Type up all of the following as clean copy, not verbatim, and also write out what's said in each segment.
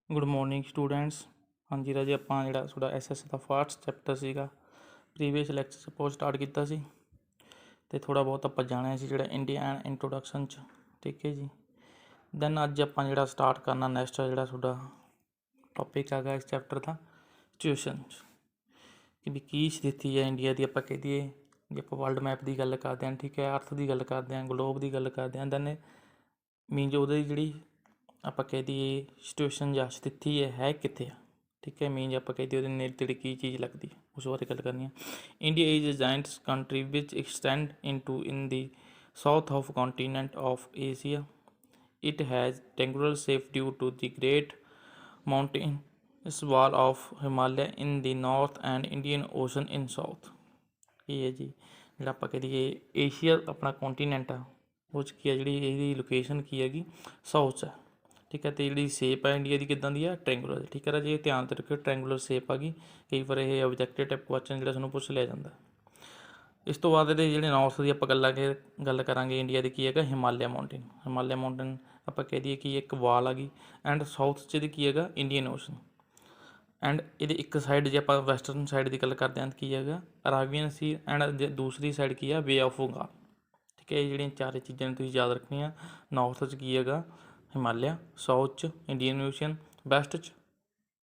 Good morning students. ਹਾਂਜੀ ਰਾਜੇ, ਆਪਾਂ ਜਿਹੜਾ ਤੁਹਾਡਾ SS ਦਾ ਫਸਟ ਚੈਪਟਰ ਸੀਗਾ ਪ੍ਰੀਵੀਅਸ ਲੈਕਚਰ 'ਚ ਆਪਾਂ ਸਟਾਰਟ ਕੀਤਾ ਸੀ ਅਤੇ ਥੋੜ੍ਹਾ ਬਹੁਤ ਆਪਾਂ ਜਾਣਿਆ ਸੀ ਜਿਹੜਾ ਇੰਡੀਅਨ ਇੰਟਰੋਡਕਸ਼ਨ 'ਚ। ਠੀਕ ਹੈ ਜੀ। ਦੈਨ ਅੱਜ ਆਪਾਂ ਜਿਹੜਾ ਸਟਾਰਟ ਕਰਨਾ ਨੈਕਸਟ ਜਿਹੜਾ ਤੁਹਾਡਾ ਟੋਪਿਕ ਹੈਗਾ ਇਸ ਚੈਪਟਰ ਦਾ ਸਿਚੁਏਸ਼ਨ 'ਚ ਕਿ ਵੀ ਕੀ ਸਥਿਤੀ ਹੈ ਇੰਡੀਆ ਦੀ। ਆਪਾਂ ਕਹਿ ਦਈਏ ਜੇ ਆਪਾਂ ਵਰਲਡ ਮੈਪ ਦੀ ਗੱਲ ਕਰਦੇ ਹਾਂ, ਠੀਕ ਹੈ, ਅਰਥ ਦੀ ਗੱਲ ਕਰਦੇ ਹਾਂ, ਗਲੋਬ ਦੀ ਗੱਲ ਕਰਦੇ ਹਾਂ, ਦੈਨ ਮੀਨਜ਼ ਉਹਦੀ ਜਿਹੜੀ ਆਪਾਂ ਕਹਿ ਦਈਏ ਸਿਚੁਏਸ਼ਨ ਜਾਂ ਸਥਿਤੀ ਹੈ ਕਿੱਥੇ ਆ। ਠੀਕ ਹੈ, ਮੀਨਜ਼ ਆਪਾਂ ਕਹਿ ਦਈਏ ਉਹਦੇ ਨੇੜੇ ਤੇੜੇ ਕੀ ਚੀਜ਼ ਲੱਗਦੀ ਹੈ, ਉਸ ਬਾਰੇ ਗੱਲ ਕਰਨੀ ਹੈ। India is a giant country which extend in the south of continent of Asia. It has triangular shape due to the great mountainous wall of Himalaya in the north and Indian Ocean in south. ਇਹ ਹੈ ਜੀ ਜਿਹੜਾ ਆਪਾਂ ਕਹਿ ਦਈਏ Asia ਆਪਣਾ ਕੌਂਟੀਨੈਂਟ ਆ, ਉਹ 'ਚ ਕੀ ਆ ਜਿਹੜੀ ਇਹਦੀ ਲੋਕੇਸ਼ਨ ਕੀ ਹੈਗੀ, ਸਾਊਥ 'ਚ ਹੈ। ਠੀਕ ਹੈ, ਅਤੇ ਜਿਹੜੀ ਸ਼ੇਪ ਹੈ ਇੰਡੀਆ ਦੀ ਕਿੱਦਾਂ ਦੀ ਆ, ਟ੍ਰੈਂਗੂਲਰ। ਠੀਕ ਹੈ ਰਾਜੇ, ਇਹ ਧਿਆਨ 'ਚ ਰੱਖਿਓ ਟ੍ਰੈਂਗੂਲਰ ਸ਼ੇਪ ਆ ਗਈ। ਕਈ ਵਾਰ ਇਹ ਆਬਜੈਕਟਿਵ ਟਾਈਪ ਕੁਐਸਚਨ ਜਿਹੜਾ ਤੁਹਾਨੂੰ ਪੁੱਛ ਲਿਆ ਜਾਂਦਾ। ਇਸ ਤੋਂ ਬਾਅਦ ਇਹਦੇ ਜਿਹੜੇ ਨੌਰਥ ਦੀ ਆਪਾਂ ਗੱਲ ਕਰਾਂਗੇ ਇੰਡੀਆ ਦੀ ਕੀ ਹੈਗਾ, ਹਿਮਾਲਿਆ ਮਾਊਂਟੇਨ। ਹਿਮਾਲਿਆ ਮਾਊਂਟੇਨ ਆਪਾਂ ਕਹਿ ਦਈਏ ਕਿ ਇੱਕ ਵਾਲ ਆ ਗਈ। ਐਂਡ ਸਾਊਥ 'ਚ ਇਹਦੀ ਕੀ ਹੈਗਾ, ਇੰਡੀਅਨ ਓਸ਼ਨ। ਐਂਡ ਇਹਦੇ ਇੱਕ ਸਾਈਡ ਜੇ ਆਪਾਂ ਵੈਸਟਰਨ ਸਾਈਡ ਦੀ ਗੱਲ ਕਰਦੇ ਹਾਂ ਤਾਂ ਕੀ ਹੈਗਾ, ਅਰਾਬੀਅਨ ਸੀ। ਐਂਡ ਦੂਸਰੀ ਸਾਈਡ ਕੀ ਆ, ਵੇ ਆਫ ਬੰਗਾਲ। ਠੀਕ ਹੈ, ਇਹ ਜਿਹੜੀਆਂ ਚਾਰੇ ਚੀਜ਼ਾਂ ਨੇ ਤੁਸੀਂ ਯਾਦ ਰੱਖਣੀਆਂ। ਨੌਰਥ 'ਚ ਕੀ ਹੈਗਾ, ਹਿਮਾਲਿਆ, ਸਾਊਥ 'ਚ ਇੰਡੀਅਨ ਓਸ਼ਨ, ਵੈਸਟ 'ਚ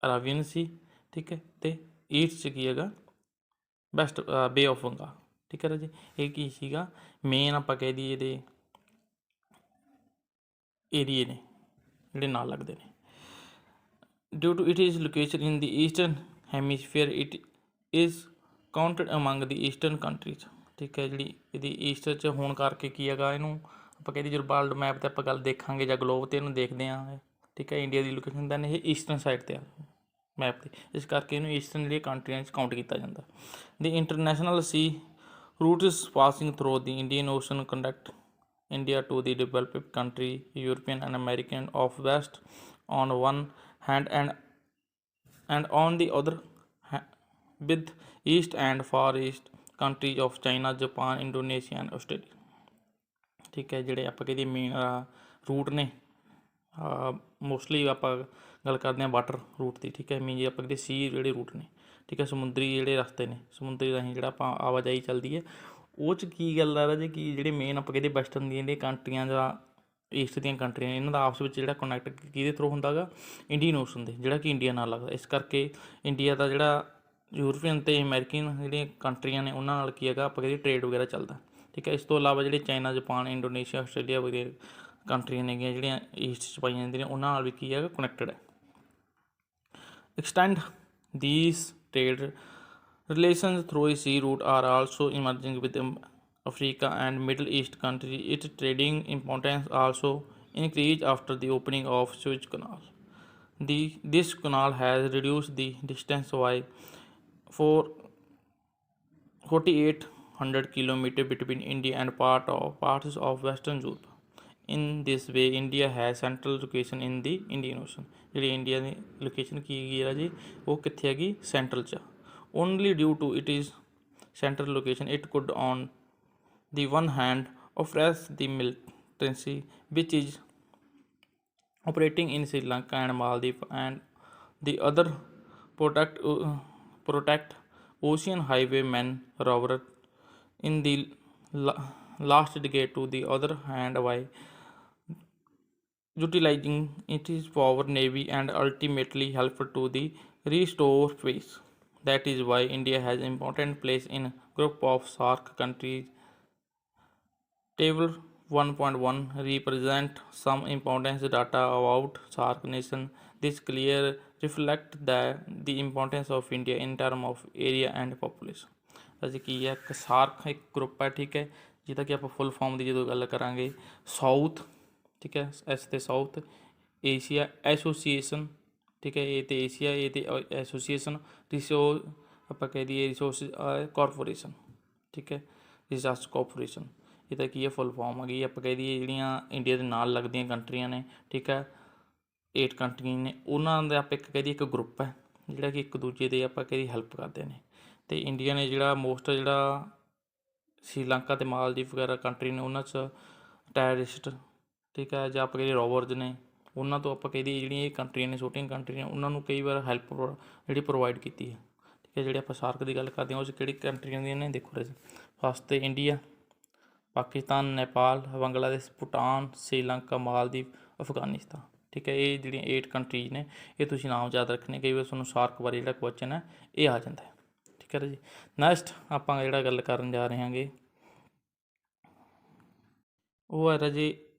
ਅਰਾਬੀਅਨ ਸੀ। ਠੀਕ ਹੈ, ਅਤੇ ਈਸਟ 'ਚ ਕੀ ਹੈਗਾ, ਵੈਸਟ ਬੇ ਆਫ ਬੰਗਾਲ। ਠੀਕ ਹੈ ਰਾਜੇ, ਇਹ ਕੀ ਸੀਗਾ ਮੇਨ ਆਪਾਂ ਕਹਿ ਦਈਏ ਇਹਦੇ ਏਰੀਏ ਨੇ ਜਿਹੜੇ ਨਾਲ ਲੱਗਦੇ ਨੇ। Due to it is location in the eastern hemisphere it is counted among the eastern countries. ਠੀਕ ਹੈ, ਜਿਹੜੀ ਇਹਦੀ ਈਸਟ 'ਚ ਹੋਣ ਕਰਕੇ ਕੀ ਹੈਗਾ, ਇਹਨੂੰ ਆਪਾਂ ਕਹਿੰਦੇ ਜਦੋਂ ਵਰਲਡ ਮੈਪ 'ਤੇ ਆਪਾਂ ਗੱਲ ਦੇਖਾਂਗੇ ਜਾਂ ਗਲੋਬ 'ਤੇ ਇਹਨੂੰ ਦੇਖਦੇ ਹਾਂ। ਠੀਕ ਹੈ, ਇੰਡੀਆ ਦੀ ਲੋਕੇਸ਼ਨ ਦੈਨ ਇਹ ਈਸਟਰਨ ਸਾਈਡ 'ਤੇ ਆ ਮੈਪ 'ਤੇ, ਇਸ ਕਰਕੇ ਇਹਨੂੰ ਈਸਟਰਨ ਜਿਹੜੀਆਂ ਕੰਟਰੀਆਂ 'ਚ ਕਾਊਂਟ ਕੀਤਾ ਜਾਂਦਾ। ਦੀ international C routes passing through the Indian Ocean connect India to the developed country, European and American of West on one hand and on the other with East and Far East countries of China, Japan, Indonesia and Australia. ਠੀਕ ਹੈ, ਜਿਹੜੇ ਆਪਾਂ ਕਹੀਏ main route ਨੇ, mostly ਆਪਾਂ ਗੱਲ ਕਰਦੇ ਹਾਂ ਵਾਟਰ ਰੂਟ ਦੀ। ਠੀਕ ਹੈ, ਮੀਨ ਜੇ ਆਪਾਂ ਕਹਿੰਦੇ ਸੀ ਜਿਹੜੇ ਰੂਟ ਨੇ। ਠੀਕ ਹੈ, ਸਮੁੰਦਰੀ ਜਿਹੜੇ ਰਸਤੇ ਨੇ, ਸਮੁੰਦਰੀ ਰਾਹੀਂ ਜਿਹੜਾ ਆਪਾਂ ਆਵਾਜਾਈ ਚੱਲਦੀ ਹੈ, ਉਹ 'ਚ ਕੀ ਗੱਲ ਆ ਰਾਜੇ ਕਿ ਜਿਹੜੇ ਮੇਨ ਆਪਾਂ ਕਹਿੰਦੇ ਵੈਸਟਰਨ ਦੀਆਂ ਜਿਹੜੀਆਂ ਕੰਟਰੀਆਂ ਜਾਂ ਈਸਟ ਦੀਆਂ ਕੰਟਰੀਆਂ ਨੇ, ਇਹਨਾਂ ਦਾ ਆਪਸ ਵਿੱਚ ਜਿਹੜਾ ਕਨੈਕਟ ਕਿਹਦੇ ਥਰੂ ਹੁੰਦਾ ਗਾ, ਇੰਡੀਅਨ ਓਸ਼ਨ ਦੇ, ਜਿਹੜਾ ਕਿ ਇੰਡੀਆ ਨਾਲ ਲੱਗਦਾ। ਇਸ ਕਰਕੇ ਇੰਡੀਆ ਦਾ ਜਿਹੜਾ ਯੂਰਪੀਅਨ ਅਤੇ ਅਮੈਰੀਕਨ ਜਿਹੜੀਆਂ ਕੰਟਰੀਆਂ ਨੇ ਉਹਨਾਂ ਨਾਲ ਕੀ ਹੈਗਾ ਆਪਾਂ ਕਹਿੰਦੇ ਟਰੇਡ ਵਗੈਰਾ ਚੱਲਦਾ। ਠੀਕ ਹੈ, ਇਸ ਤੋਂ ਇਲਾਵਾ ਜਿਹੜੇ ਚਾਈਨਾ, ਜਪਾਨ, ਇੰਡੋਨੇਸ਼ੀਆ, ਆਸਟ੍ਰੇਲੀਆ ਵਗੈਰਾ ਕੰਟਰੀਆਂ ਨੇਗੀਆਂ ਜਿਹੜੀਆਂ ਈਸਟ 'ਚ ਪਾਈਆਂ ਜਾਂਦੀਆਂ ਨੇ, ਉਹਨਾਂ ਨਾਲ ਵੀ ਕੀ ਹੈਗਾ ਕਨੈਕਟਡ ਹੈ। Extend these trade relations through a sea route are also emerging with Africa and Middle East countries. Its trading importance also increased after the opening of Suez Canal. This canal has reduced the distance by 4,800 kilometers between India and parts of Western Europe. In this way, India has central location in the Indian Ocean. ਜਿਹੜੀ India ਦੀ location ਕੀ ਹੈਗੀ ਆ ਜੀ, ਉਹ ਕਿੱਥੇ ਹੈਗੀ, central 'ਚ। Only due to it is central location it could on the one hand oppress the militancy which is operating in Sri Lanka and Maldives, and the other protect ocean highwaymen rover in the last decade. To the other hand, by utilizing its power, navy, and ultimately help to the restore peace. That is why India has important place in group of SAARC countries. Table 1.1 represent some important data about SAARC nation. This clear reflect the importance of India in term of area and population. ਅਸੀਂ ਕੀ ਹੈ, ਇੱਕ shark ਇੱਕ group ਹੈ। ਠੀਕ ਹੈ, ਜਿਹਦਾ ਕਿ ਆਪਾਂ ਫੁੱਲ ਫਾਰਮ ਦੀ ਜਦੋਂ ਗੱਲ ਕਰਾਂਗੇ, ਸਾਊਥ, ਠੀਕ ਹੈ, ਐਸ ਤੇ ਸਾਊਥ ਏਸ਼ੀਆ ਐਸੋਸੀਏਸ਼ਨ। ਠੀਕ ਹੈ, ਇਹ ਤੇ ਏਸ਼ੀਆ, ਇਹ ਤੇ ਐਸੋਸੀਏਸ਼ਨ ਆਪਾਂ ਕਹਿ ਦਈਏ ਰਿਸੋਰਸ ਕਾਰਪੋਰੇਸ਼ਨ। ਠੀਕ ਹੈ, ਰਿਸਰਚ ਕਾਰਪੋਰੇਸ਼ਨ, ਇਹਦਾ ਕੀ ਹੈ ਫੁੱਲ ਫਾਰਮ ਹੈਗੀ। ਆਪਾਂ ਕਹਿ ਦਈਏ ਜਿਹੜੀਆਂ ਇੰਡੀਆ ਦੇ ਨਾਲ ਲੱਗਦੀਆਂ ਕੰਟਰੀਆਂ ਨੇ, ਠੀਕ ਹੈ, 8 ਕੰਟਰੀਆਂ ਨੇ, ਉਹਨਾਂ ਦਾ ਆਪਾਂ ਇੱਕ ਕਹਿ ਦਈਏ ਇੱਕ ਗਰੁੱਪ ਹੈ ਜਿਹੜਾ ਕਿ ਇੱਕ ਦੂਜੇ ਦੇ ਆਪਾਂ ਕਹਿ ਦਈਏ ਹੈਲਪ ਕਰਦੇ ਨੇ। ਅਤੇ ਇੰਡੀਆ ਨੇ ਜਿਹੜਾ ਮੋਸਟ ਜਿਹੜਾ ਸ਼੍ਰੀਲੰਕਾ ਅਤੇ ਮਾਲਦੀਵ ਵਗੈਰਾ ਕੰਟਰੀ ਨੇ ਉਹਨਾਂ 'ਚ ਟੈਰਰਿਸਟ, ਠੀਕ ਹੈ, ਜਾਂ ਆਪਾਂ ਕਹੀਏ ਰੋਵਰਜ਼ ਨੇ, ਉਹਨਾਂ ਤੋਂ ਆਪਾਂ ਕਹਿ ਦਈਏ ਜਿਹੜੀਆਂ ਇਹ ਕੰਟਰੀਆਂ ਨੇ ਛੋਟੀਆਂ ਕੰਟਰੀਆਂ ਉਹਨਾਂ ਨੂੰ ਕਈ ਵਾਰ ਹੈਲਪ ਜਿਹੜੀ ਪ੍ਰੋਵਾਈਡ ਕੀਤੀ ਹੈ। ਠੀਕ ਹੈ, ਜਿਹੜੇ ਆਪਾਂ ਸਾਰਕ ਦੀ ਗੱਲ ਕਰਦੇ ਹਾਂ ਉਸ ਕਿਹੜੀ ਕੰਟਰੀਆਂ ਦੀਆਂ ਨੇ, ਦੇਖੋ ਰਾਜੇ ਫਸਟ 'ਤੇ ਇੰਡੀਆ, ਪਾਕਿਸਤਾਨ, ਨੇਪਾਲ, ਬੰਗਲਾਦੇਸ਼, ਭੂਟਾਨ, ਸ਼੍ਰੀਲੰਕਾ, ਮਾਲਦੀਵ, ਅਫਗਾਨਿਸਤਾਨ। ਠੀਕ ਹੈ, ਇਹ ਜਿਹੜੀਆਂ 8 ਕੰਟਰੀਜ਼ ਨੇ ਇਹ ਤੁਸੀਂ ਨਾਮ ਯਾਦ ਰੱਖਣੇ, ਕਈ ਵਾਰ ਤੁਹਾਨੂੰ ਸਾਰਕ ਬਾਰੇ ਜਿਹੜਾ ਕੁਐਸਚਨ ਹੈ ਇਹ ਆ ਜਾਂਦਾ ਹੈ। ਠੀਕ ਹੈ ਰਾਜੇ, ਨੈਕਸਟ ਆਪਾਂ ਜਿਹੜਾ ਗੱਲ ਕਰਨ ਜਾ ਰਹੇ ਹਾਂਗੇ ਉਹ ਹੈ ਰਾਜੇ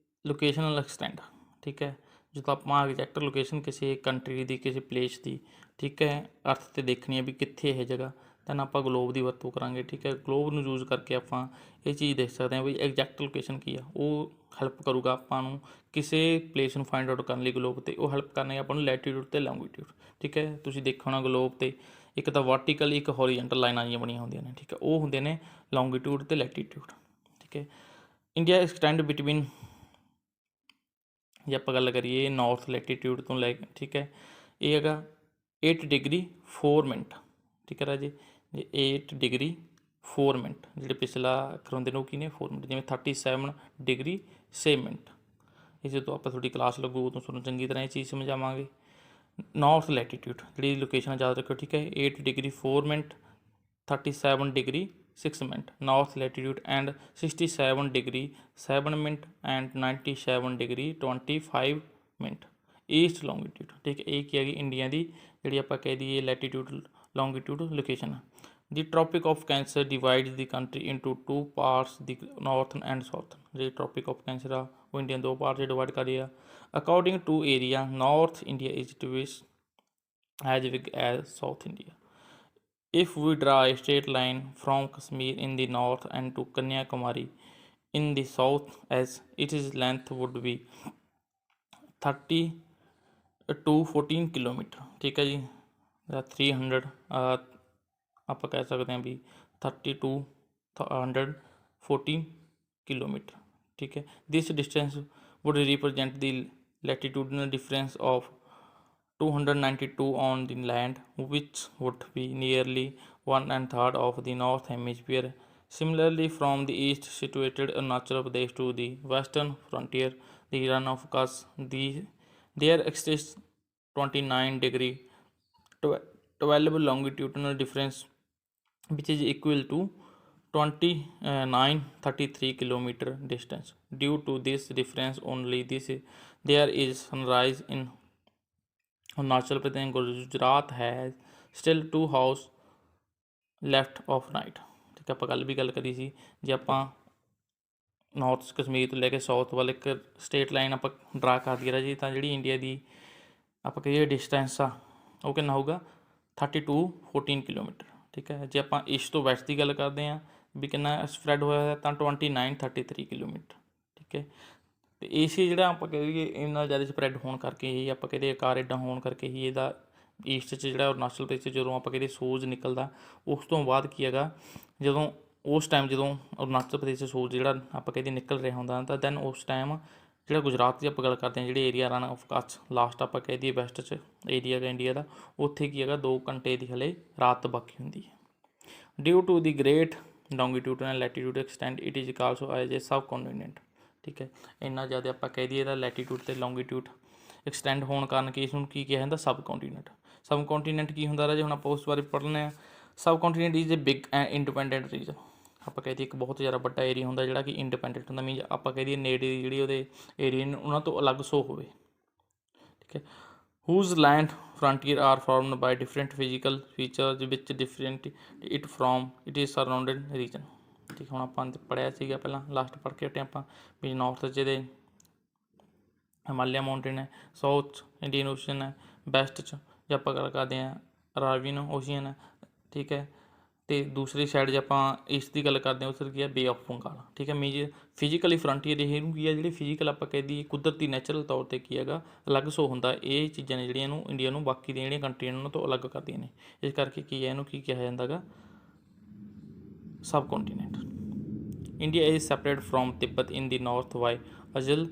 ਲੋਕੇਸ਼ਨਲ ਐਕਸਟੈਂਡ। ਠੀਕ ਹੈ, ਜਦੋਂ ਆਪਾਂ ਐਗਜੈਕਟ ਲੋਕੇਸ਼ਨ ਕਿਸੇ ਕੰਟਰੀ ਦੀ, ਕਿਸੇ ਪਲੇਸ ਦੀ, ਠੀਕ ਹੈ, ਅਰਥ 'ਤੇ ਦੇਖਣੀ ਹੈ ਵੀ ਕਿੱਥੇ ਇਹ ਜਗ੍ਹਾ, ਦੈਨ ਆਪਾਂ ਗਲੋਬ ਦੀ ਵਰਤੋਂ ਕਰਾਂਗੇ। ਠੀਕ ਹੈ, ਗਲੋਬ ਨੂੰ ਯੂਜ਼ ਕਰਕੇ ਆਪਾਂ ਇਹ ਚੀਜ਼ ਦੇਖ ਸਕਦੇ ਹਾਂ ਵੀ ਐਗਜੈਕਟ ਲੋਕੇਸ਼ਨ ਕੀ ਆ। ਉਹ ਹੈਲਪ ਕਰੂਗਾ ਆਪਾਂ ਨੂੰ ਕਿਸੇ ਪਲੇਸ ਨੂੰ ਫਾਈਂਡ ਆਊਟ ਕਰਨ ਲਈ ਗਲੋਬ 'ਤੇ। ਉਹ ਹੈਲਪ ਕਰਨਗੇ ਆਪਾਂ ਨੂੰ ਲੈਟੀਟਿਊਡ ਅਤੇ ਲੌਂਗੀਟਿਊਡ। ਠੀਕ ਹੈ, ਤੁਸੀਂ ਦੇਖੋ ਹੋਣਾ ਗਲੋਬ 'ਤੇ ਇੱਕ ਤਾਂ ਵਰਟੀਕਲ, ਇੱਕ ਹੋਰੀਜੈਂਟਲ ਲਾਈਨਾਂ ਜਿਹੀਆਂ ਬਣੀਆਂ ਹੁੰਦੀਆਂ ਨੇ। ਠੀਕ ਹੈ, ਉਹ ਹੁੰਦੇ ਨੇ ਲੌਂਗੀਟਿਊਡ ਅਤੇ ਲੈਟੀਟਿਊਡ। ਠੀਕ ਹੈ, ਇੰਡੀਆ ਐਕਸਟੈਂਡ ਬਿਟਵੀਨ, ਜੇ ਆਪਾਂ ਗੱਲ ਕਰੀਏ ਨੌਰਥ ਲੈਟੀਟਿਊਡ ਤੋਂ ਲੈ ਕੇ, ਠੀਕ ਹੈ, ਇਹ ਹੈਗਾ 8 ਡਿਗਰੀ 4 ਮਿੰਟ। ਠੀਕ ਹੈ ਰਾਜੇ, ਜੇ 8 ਡਿਗਰੀ 4 ਮਿੰਟ, ਜਿਹੜੇ ਪਿਛਲਾ ਅੱਖਰ ਹੁੰਦੇ ਨੇ ਉਹ ਕੀ ਨੇ 4 ਮਿੰਟ, ਜਿਵੇਂ 37 ਡਿਗਰੀ 6 ਮਿੰਟ। ਇਹ ਜਦੋਂ ਆਪਾਂ ਤੁਹਾਡੀ ਕਲਾਸ ਲੱਗੂ ਉਦੋਂ ਤੁਹਾਨੂੰ ਚੰਗੀ ਤਰ੍ਹਾਂ ਇਹ ਚੀਜ਼ ਸਮਝਾਵਾਂਗੇ। ਨੌਰਥ ਲੈਟੀਟਿਊਡ ਜਿਹੜੀ ਲੋਕੇਸ਼ਨ ਯਾਦ ਰੱਖਿਓ। ਠੀਕ ਹੈ, 8 degree 4 minute, 37 degree 6 minute north latitude, and 67 degree 7 minute and 97 degree 25 minute east longitude. ਠੀਕ ਹੈ, ਇਹ ਕੀ ਹੈਗੀ ਇੰਡੀਆ ਦੀ ਜਿਹੜੀ ਆਪਾਂ ਕਹਿ ਦਈਏ latitude longitude location. The tropic of cancer ਡਿਵਾਈਡਸ the country into 2 parts, the northern and southern. ਜਿਹੜੀ ਟ੍ਰੋਪਿਕ ਆਫ ਕੈਂਸਰ ਆ ਉਹ ਇੰਡੀਆ ਦੋ ਪਾਰਟ 'ਚ ਡਿਵਾਈਡ ਕਰ ਰਹੀ ਆ। According to area, north India is twice as big as south India. If we draw a straight line from Kashmir in the north and to Kanyakumari in the south, as its length would be 30 to 14 kilometre. ਠੀਕ ਹੈ ਜੀ, 300 ਆਪਾਂ ਕਹਿ ਸਕਦੇ ਹਾਂ ਵੀ 30 to 114 kilometre. ਠੀਕ ਹੈ, this distance would represent the latitudinal difference of 292 on the land, which would be nearly 1/3 of the north hemisphere. Similarly, from the east situated Arunachal Pradesh to the western frontier, the run of Kutch, there exists 29 degree 12 longitudinal difference, which is equal to 2933 kilometer distance. Due to this difference only, there is sunrise in Arunachal Pradesh and Gujarat has still 2 hours left of night। ਠੀਕ ਹੈ, ਆਪਾਂ ਕੱਲ੍ਹ ਵੀ ਗੱਲ ਕਰੀ ਸੀ, ਜੇ ਆਪਾਂ north Kashmir ਤੋਂ ਲੈ ਕੇ ਸਾਊਥ ਵੱਲ ਇੱਕ ਸਟੇਟ ਲਾਈਨ ਆਪਾਂ ਡਰਾ ਕਰ ਦਈਏ ਰਾਜੀ, ਤਾਂ ਜਿਹੜੀ ਇੰਡੀਆ ਦੀ ਆਪਾਂ ਕਹੀਏ ਡਿਸਟੈਂਸ ਆ ਉਹ ਕਿੰਨਾ ਹੋਊਗਾ 30 to 14 ਕਿਲੋਮੀਟਰ। ਠੀਕ ਹੈ, ਜੇ ਆਪਾਂ ਈਸਟ ਤੋਂ ਵੈਸਟ ਦੀ ਗੱਲ ਕਰਦੇ ਹਾਂ ਵੀ ਕਿੰਨਾ ਸਪਰੈਡ ਹੋਇਆ ਹੋਇਆ ਤਾਂ 2933 ਕਿਲੋਮੀਟਰ। ਠੀਕ ਹੈ, ਅਤੇ ਏਸ਼ੀਆ ਜਿਹੜਾ ਆਪਾਂ ਕਹਿ ਦਈਏ ਇੰਨਾ ਜ਼ਿਆਦਾ ਸਪਰੈਡ ਹੋਣ ਕਰਕੇ ਹੀ ਆਪਾਂ ਕਹਿੰਦੇ ਆਕਾਰ ਇੱਦਾਂ ਹੋਣ ਕਰਕੇ ਹੀ ਇਹਦਾ ਈਸਟ 'ਚ ਜਿਹੜਾ ਅਰੁਣਾਚਲ ਪ੍ਰਦੇਸ਼ 'ਚ ਜਦੋਂ ਆਪਾਂ ਕਹਿੰਦੇ ਸੂਰਜ ਨਿਕਲਦਾ ਉਸ ਤੋਂ ਬਾਅਦ ਕੀ ਹੈਗਾ, ਜਦੋਂ ਉਸ ਟਾਈਮ ਜਦੋਂ ਅਰੁਣਾਚਲ ਪ੍ਰਦੇਸ਼ 'ਚ ਸੂਰਜ ਜਿਹੜਾ ਆਪਾਂ ਕਹਿੰਦੇ ਨਿਕਲ ਰਿਹਾ ਹੁੰਦਾ ਤਾਂ ਦੈਨ ਉਸ ਟਾਈਮ ਜਿਹੜਾ ਗੁਜਰਾਤ ਦੀ ਆਪਾਂ ਗੱਲ ਕਰਦੇ ਹਾਂ ਜਿਹੜੇ area run of Kutch last ਆਪਾਂ ਕਹਿ ਦਈਏ ਵੈਸਟ 'ਚ ਏਰੀਆ ਹੈਗਾ ਇੰਡੀਆ ਦਾ, ਉੱਥੇ ਕੀ ਹੈਗਾ 2 ਘੰਟੇ ਦੀ ਹਲੇ ਰਾਤ ਬਾਕੀ ਹੁੰਦੀ ਹੈ। Due to the great longitude and latitude extend it is also as a subcontinent. ਠੀਕ ਹੈ, ਇੰਨਾ ਜ਼ਿਆਦਾ ਆਪਾਂ ਕਹਿ ਦਈਏ ਇਹਦਾ ਲੈਟੀਟਿਊਡ ਅਤੇ ਲੌਂਗੀਟਿਊਡ ਐਕਸਟੈਂਡ ਹੋਣ ਕਾਰਨ ਕਿ ਇਸ ਨੂੰ ਕੀ ਕਿਹਾ ਜਾਂਦਾ ਸਬ ਕੰਟੀਨੈਂਟ। ਸਬ ਕੰਟੀਨੈਂਟ ਕੀ ਹੁੰਦਾ ਰਾਜੇ, ਹੁਣ ਆਪਾਂ ਉਸ ਬਾਰੇ ਪੜ੍ਹਨੇ ਆ। Subcontinent is a big and independent region. ਆਪਾਂ ਕਹਿ ਦਈਏ ਇੱਕ ਬਹੁਤ ਜ਼ਿਆਦਾ ਵੱਡਾ ਏਰੀਆ ਹੁੰਦਾ ਜਿਹੜਾ ਕਿ ਇੰਡੀਪੈਂਡੈਂਟ ਹੁੰਦਾ, ਮੀਨਜ਼ ਆਪਾਂ ਕਹਿ ਦਈਏ ਨੇੜੇ ਦੀ ਜਿਹੜੀ ਉਹਦੇ ਏਰੀਆ ਨੇ ਉਹਨਾਂ ਤੋਂ ਅਲੱਗ ਸੋ ਹੋਵੇ। ਠੀਕ ਹੈ, whose land frontier are formed by different physical features which different it from its surrounded region। ਠੀਕ, ਹੁਣ ਆਪਾਂ ਪੜ੍ਹਿਆ ਸੀਗਾ ਪਹਿਲਾਂ ਲਾਸਟ ਪੜ੍ਹ ਕੇ ਹਟੇ ਆਪਾਂ ਵੀ ਨਾਰਥ 'ਚ ਇਹਦੇ ਹਿਮਾਲਿਆ ਮਾਊਂਟੇਨ ਹੈ, ਸਾਊਥ 'ਚ ਇੰਡੀਅਨ ਓਸ਼ਨ ਹੈ, ਵੈਸਟ 'ਚ ਜੇ ਆਪਾਂ ਗੱਲ ਕਰਦੇ ਹਾਂ ਅਰਾਬੀਅਨ ਓਸ਼ੀਅਨ ਹੈ। ਠੀਕ ਹੈ, ਅਤੇ ਦੂਸਰੀ ਸਾਈਡ ਜੇ ਆਪਾਂ ਈਸਟ ਦੀ ਗੱਲ ਕਰਦੇ ਹਾਂ ਉੱਧਰ ਕੀ ਹੈ ਬੇ ਆਫ ਬੰਗਾਲ। ਠੀਕ ਹੈ, ਮੀਨਜ਼ ਫਿਜ਼ੀਕਲੀ ਫਰੰਟੀਅਰ ਇਹਨੂੰ ਕੀ ਹੈ ਜਿਹੜੇ ਫਿਜ਼ੀਕਲ ਆਪਾਂ ਕਹਿ ਦਈਏ ਕੁਦਰਤੀ ਨੈਚੁਰਲ ਤੌਰ 'ਤੇ ਕੀ ਹੈਗਾ ਅਲੱਗ ਸੋ ਹੁੰਦਾ। ਇਹ ਚੀਜ਼ਾਂ ਨੇ ਜਿਹੜੀਆਂ ਇਹਨੂੰ ਇੰਡੀਆ ਨੂੰ ਬਾਕੀ ਦੀਆਂ ਜਿਹੜੀਆਂ ਕੰਟਰੀਆਂ ਨੇ ਉਹਨਾਂ ਤੋਂ ਅਲੱਗ ਕਰਦੀਆਂ ਨੇ, ਇਸ ਕਰਕੇ ਕੀ ਹੈ ਇਹਨੂੰ ਕੀ ਕਿਹਾ ਜਾਂਦਾ ਗਾ subcontinent. India is separate from Tibet in the north by Aghil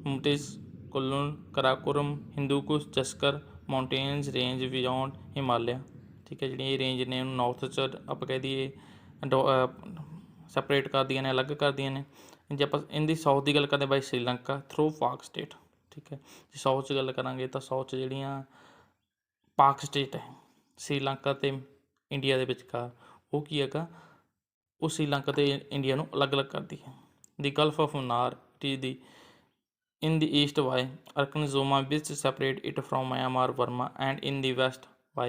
ਮੁਟਿਸ Kunlun Karakoram Hindu Kush Zaskar mountains range beyond Himalaya. ਠੀਕ ਹੈ, ਜਿਹੜੀਆਂ ਇਹ ਰੇਂਜ ਨੇ ਉਹਨੂੰ ਨਾਰਥ 'ਚ ਆਪਾਂ ਕਹਿ ਦਈਏ ਸੈਪਰੇਟ ਕਰਦੀਆਂ ਨੇ, ਅਲੱਗ ਕਰਦੀਆਂ ਨੇ। ਜੇ ਆਪਾਂ ਇਹਦੀ ਸਾਊਥ ਦੀ ਗੱਲ ਕਰਦੇ ਬਾਈ ਸ਼੍ਰੀਲੰਕਾ ਥਰੂ ਪਾਕ ਸਟੇਟ। ठीक है। जे साउथ च गल करांगे तो साउथ च ਜਿਹੜੀਆਂ पाक स्टेट है श्रीलंका ते इंडिया ਦੇ ਵਿਚਕਾਰ ਉਹ ਕੀ ਹੈਗਾ, ਉਹ श्रीलंका ਤੇ इंडिया ਨੂੰ ਅਲੱਗ-ਅਲੱਗ ਕਰਦੀ ਹੈ। ਦੀ Gulf of Mannar it is the in the east by Arkanzoma which separate it from Myanmar, Burma, and in the west by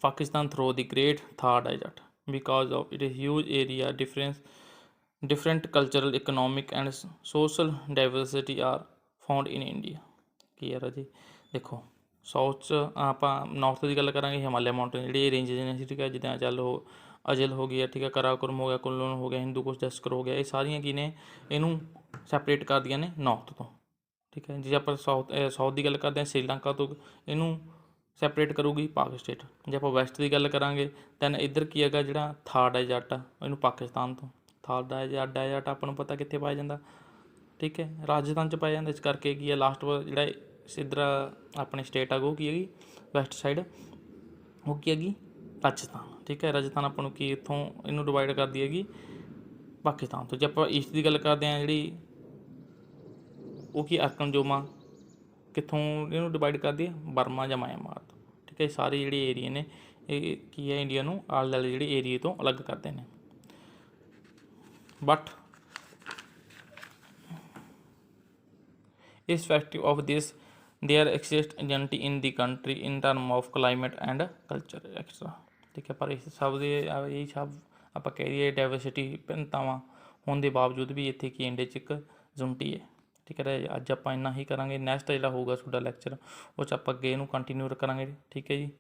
Pakistan through the Great Thar Desert. Because of its huge area different cultural, economic and social diversity are found in India. ਕੀ ਹੈ ਰਾਜੀ ਦੇਖੋ south 'ਚ ਆਪਾਂ north ਦੀ ਗੱਲ ਕਰਾਂਗੇ, Himalaya mountain ਜਿਹੜੇ ਰੇਂਜਿਸ ਨੇ ਠੀਕ ਹੈ, ਜਿੱਦਾਂ ਚੱਲ ਉਹ ਅਜਲ ਹੋ ਗਈ ਹੈ ਠੀਕ ਹੈ, ਕਰਾਕੁਰਮ ਹੋ ਗਿਆ, ਕੁੱਲਨ ਹੋ ਗਿਆ, ਹਿੰਦੂ ਕੁਸ਼ ਜਸਕਰ ਹੋ ਗਿਆ, ਇਹ ਸਾਰੀਆਂ ਕੀ ਨੇ ਇਹਨੂੰ ਸੈਪਰੇਟ ਕਰਦੀਆਂ ਨੇ ਨੌਰਥ ਤੋਂ ਠੀਕ ਹੈ। ਜੇ ਆਪਾਂ ਸਾਊਥ ਦੀ ਗੱਲ ਕਰਦੇ ਹਾਂ ਸ਼੍ਰੀਲੰਕਾ ਤੋਂ ਇਹਨੂੰ ਸੈਪਰੇਟ ਕਰੂਗੀ ਪਾਕ ਸਟੇਟ। ਜੇ ਆਪਾਂ ਵੈਸਟ ਦੀ ਗੱਲ ਕਰਾਂਗੇ ਦੈਨ ਇੱਧਰ ਕੀ ਹੈਗਾ ਜਿਹੜਾ ਥਾਰ ਡੈਜ਼ਰਟ ਆ ਇਹਨੂੰ ਪਾਕਿਸਤਾਨ ਤੋਂ ਥਾਰ ਡੈਜ਼ਰਟ ਆਪਾਂ ਨੂੰ ਪਤਾ ਕਿੱਥੇ ਪਾਇਆ ਜਾਂਦਾ ਠੀਕ ਹੈ, ਰਾਜਸਥਾਨ 'ਚ ਪਾਇਆ ਜਾਂਦਾ। ਇਸ ਕਰਕੇ ਕੀ ਹੈ ਲਾਸਟ ਜਿਹੜਾ ਇੱਧਰ ਆਪਣੀ ਸਟੇਟ ਆ ਉਹ ਕੀ ਹੈਗੀ ਵੈਸਟ ਸਾਈਡ, ਉਹ ਕੀ ਹੈਗੀ ਰਾਜਸਥਾਨ ਠੀਕ ਹੈ। ਰਾਜਸਥਾਨ ਆਪਾਂ ਨੂੰ ਕੀ ਇੱਥੋਂ ਇਹਨੂੰ ਡਿਵਾਈਡ ਕਰਦੀ ਹੈਗੀ ਪਾਕਿਸਤਾਨ ਤੋਂ। ਜੇ ਆਪਾਂ ਈਸਟ ਦੀ ਗੱਲ ਕਰਦੇ ਹਾਂ ਜਿਹੜੀ ਉਹ ਕੀ ਅਰਕਨਜੋਮਾ ਕਿੱਥੋਂ ਇਹਨੂੰ ਡਿਵਾਈਡ ਕਰਦੀ ਹੈ ਬਰਮਾ ਜਾਂ ਮਿਆਂਮਾਰ ਤੋਂ ਠੀਕ ਹੈ। ਸਾਰੇ ਜਿਹੜੇ ਏਰੀਏ ਨੇ ਇਹ ਕੀ ਹੈ ਇੰਡੀਆ ਨੂੰ ਆਲੇ ਦੁਆਲੇ ਜਿਹੜੇ ਏਰੀਏ ਤੋਂ ਅਲੱਗ ਕਰਦੇ ਨੇ। But irrespective of this there exists unity in the country in term of climate and culture extra ਠੀਕ ਹੈ। ਪਰ ਇਸ ਸਭ ਦੇ ਇਹ ਸਭ ਆਪਾਂ ਕਹਿ ਦਈਏ ਡਾਇਵਰਸਿਟੀ ਭਿੰਨਤਾਵਾਂ ਹੋਣ ਦੇ ਬਾਵਜੂਦ ਵੀ ਇੱਥੇ ਕੀ ਇੰਡੀਆ 'ਚ ਇੱਕ ਯੂਨਿਟੀ ਹੈ ਠੀਕ ਹੈ। ਅੱਜ ਆਪਾਂ ਇੰਨਾ ਹੀ ਕਰਾਂਗੇ। ਨੈਕਸਟ ਜਿਹੜਾ ਹੋਊਗਾ ਤੁਹਾਡਾ ਲੈਕਚਰ ਉਹ 'ਚ ਆਪਾਂ ਅੱਗੇ ਇਹਨੂੰ ਕੰਟੀਨਿਊ ਕਰਾਂਗੇ ਠੀਕ ਹੈ ਜੀ।